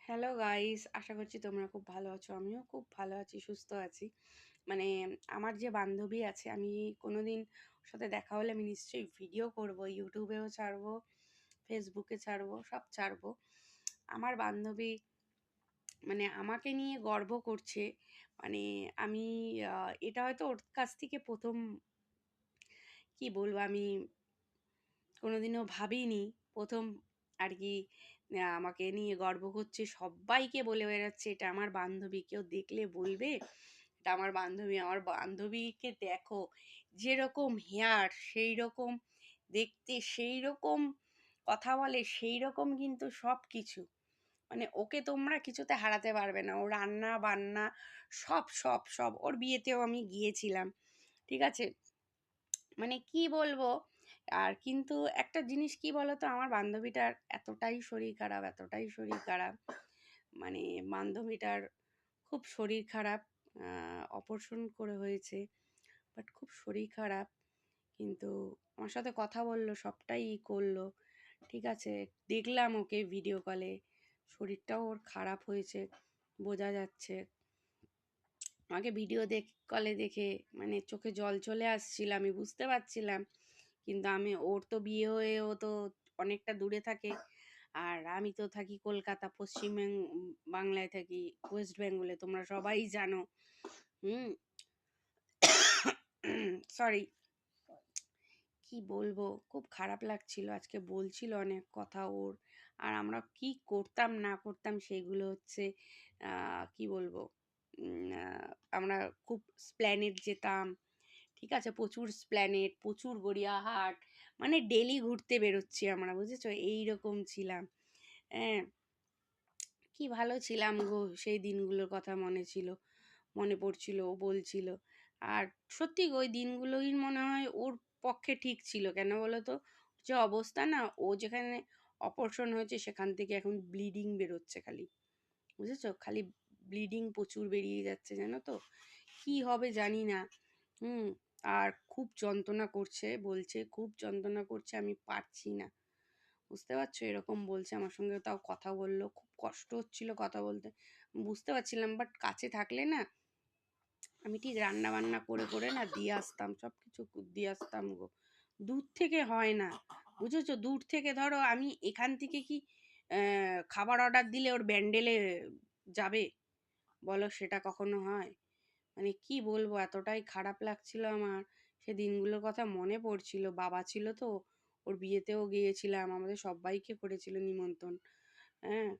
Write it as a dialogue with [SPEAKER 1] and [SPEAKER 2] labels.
[SPEAKER 1] Hello guys, আশা করছি তোমরা খুব ভালো আছো। আমিও খুব ভালো আছি, সুস্থ আছি। মানে আমার যে বান্ধবী আছে, আমি কোনোদিন ওর সাথে দেখা হলে আমি নিশ্চয়ই ভিডিও করব, ইউটিউবেও ছাড়বো, ফেসবুকে ছাড়বো, সব ছাড়বো। আমার বান্ধবী মানে আমাকে নিয়ে গর্ব করছে। মানে আমি এটা হয়তো ওর কাছ থেকে প্রথম, কি বলবো, আমি কোনোদিনও ভাবিনি। প্রথম আর কি আমাকে নিয়ে গর্ব করছে, সব্বাইকে বলে বেড়াচ্ছে এটা আমার বান্ধবী। কেউ দেখলে বলবে এটা আমার বান্ধবী। আমার বান্ধবীকে দেখো, যেরকম হেয়ার সেই রকম দেখতে, সেই রকম কথা বলে, সেই রকম কিন্তু সব কিছু। মানে ওকে তোমরা কিছুতে হারাতে পারবে না। ও রান্না বান্না সব সব সব, ওর বিয়েতেও আমি গিয়েছিলাম, ঠিক আছে। মানে কি বলবো। আর কিন্তু একটা জিনিস কি বলতো, আমার বান্ধবীটার এতটাই শরীর খারাপ, এতটাই শরীর খারাপ। মানে বান্ধবীটার খুব শরীর খারাপ। অপারেশন করে হয়েছে, বাট খুব শরীর খারাপ। কিন্তু আমার সাথে কথা বললো, সবটাই করলো, ঠিক আছে। দেখলাম ওকে ভিডিও কলে, শরীরটাও ওর খারাপ হয়েছে, বোঝা যাচ্ছে। আমাকে ভিডিও কলে দেখে মানে চোখে জল চলে আসছিল, আমি বুঝতে পারছিলাম। কিন্তু আমি, ওর তো বিয়ে হয়ে ও তো অনেকটা দূরে থাকে, আর আমি তো থাকি কলকাতা, বাংলায় থাকি, ওয়েস্ট বেঙ্গলে, তোমরা সবাই জানো। হুম। সরি। কি বলবো, খুব খারাপ লাগছিল। আজকে বলছিল অনেক কথা ওর, আর আমরা কি করতাম না করতাম সেগুলো হচ্ছে কি বলবো। আমরা খুব স্প্ল্যানেট যেতাম, ঠিক আছে, প্রচুর স্প্ল্যানেট, প্রচুর গড়িয়াহাট, মানে ডেলি ঘুরতে বেরোচ্ছি আমরা, বুঝেছো, এইরকম ছিলাম। হ্যাঁ, কি ভালো ছিলাম গো, সেই দিনগুলোর কথা মনে পড়ছিল, ও বলছিল। আর সত্যি গো, ওই দিনগুলোই মনে হয় ওর পক্ষে ঠিক ছিল। কেন বলো তো, যে অবস্থা না, ও যেখানে অপারেশন হয়েছে সেখান থেকে এখন ব্লিডিং বেরোচ্ছে খালি, বুঝেছো, খালি ব্লিডিং প্রচুর বেরিয়ে যাচ্ছে, জানো তো। কি হবে জানি না। হুম। আর খুব যন্ত্রণা করছে বলছে, খুব যন্ত্রণা করছে, আমি পারছি না, বুঝতে পারছো, এরকম বলছে আমার সঙ্গে। তাও কথা বললো, খুব কষ্ট হচ্ছিল কথা বলতে, বুঝতে পারছিলাম। বাট কাছে থাকলে না, আমি ঠিক রান্না বান্না করে করে না দিয়ে আসতাম, সব কিছু দিয়ে আসতাম গো। দূর থেকে হয় না, বুঝেছো, দূর থেকে ধরো আমি এখান থেকে কি খাবার অর্ডার দিলে ওর ব্যান্ডেলে যাবে, বলো, সেটা কখনো হয়? মানে কি বলবো, এতটাই খারাপ লাগছিল আমার। সে দিনগুলোর কথা মনে পড়ছিল। বাবা ছিল তো, ওর বিয়েতেও গিয়েছিলাম, আমাদের সবাইকে করেছিল নিমন্ত্রণ। হ্যাঁ।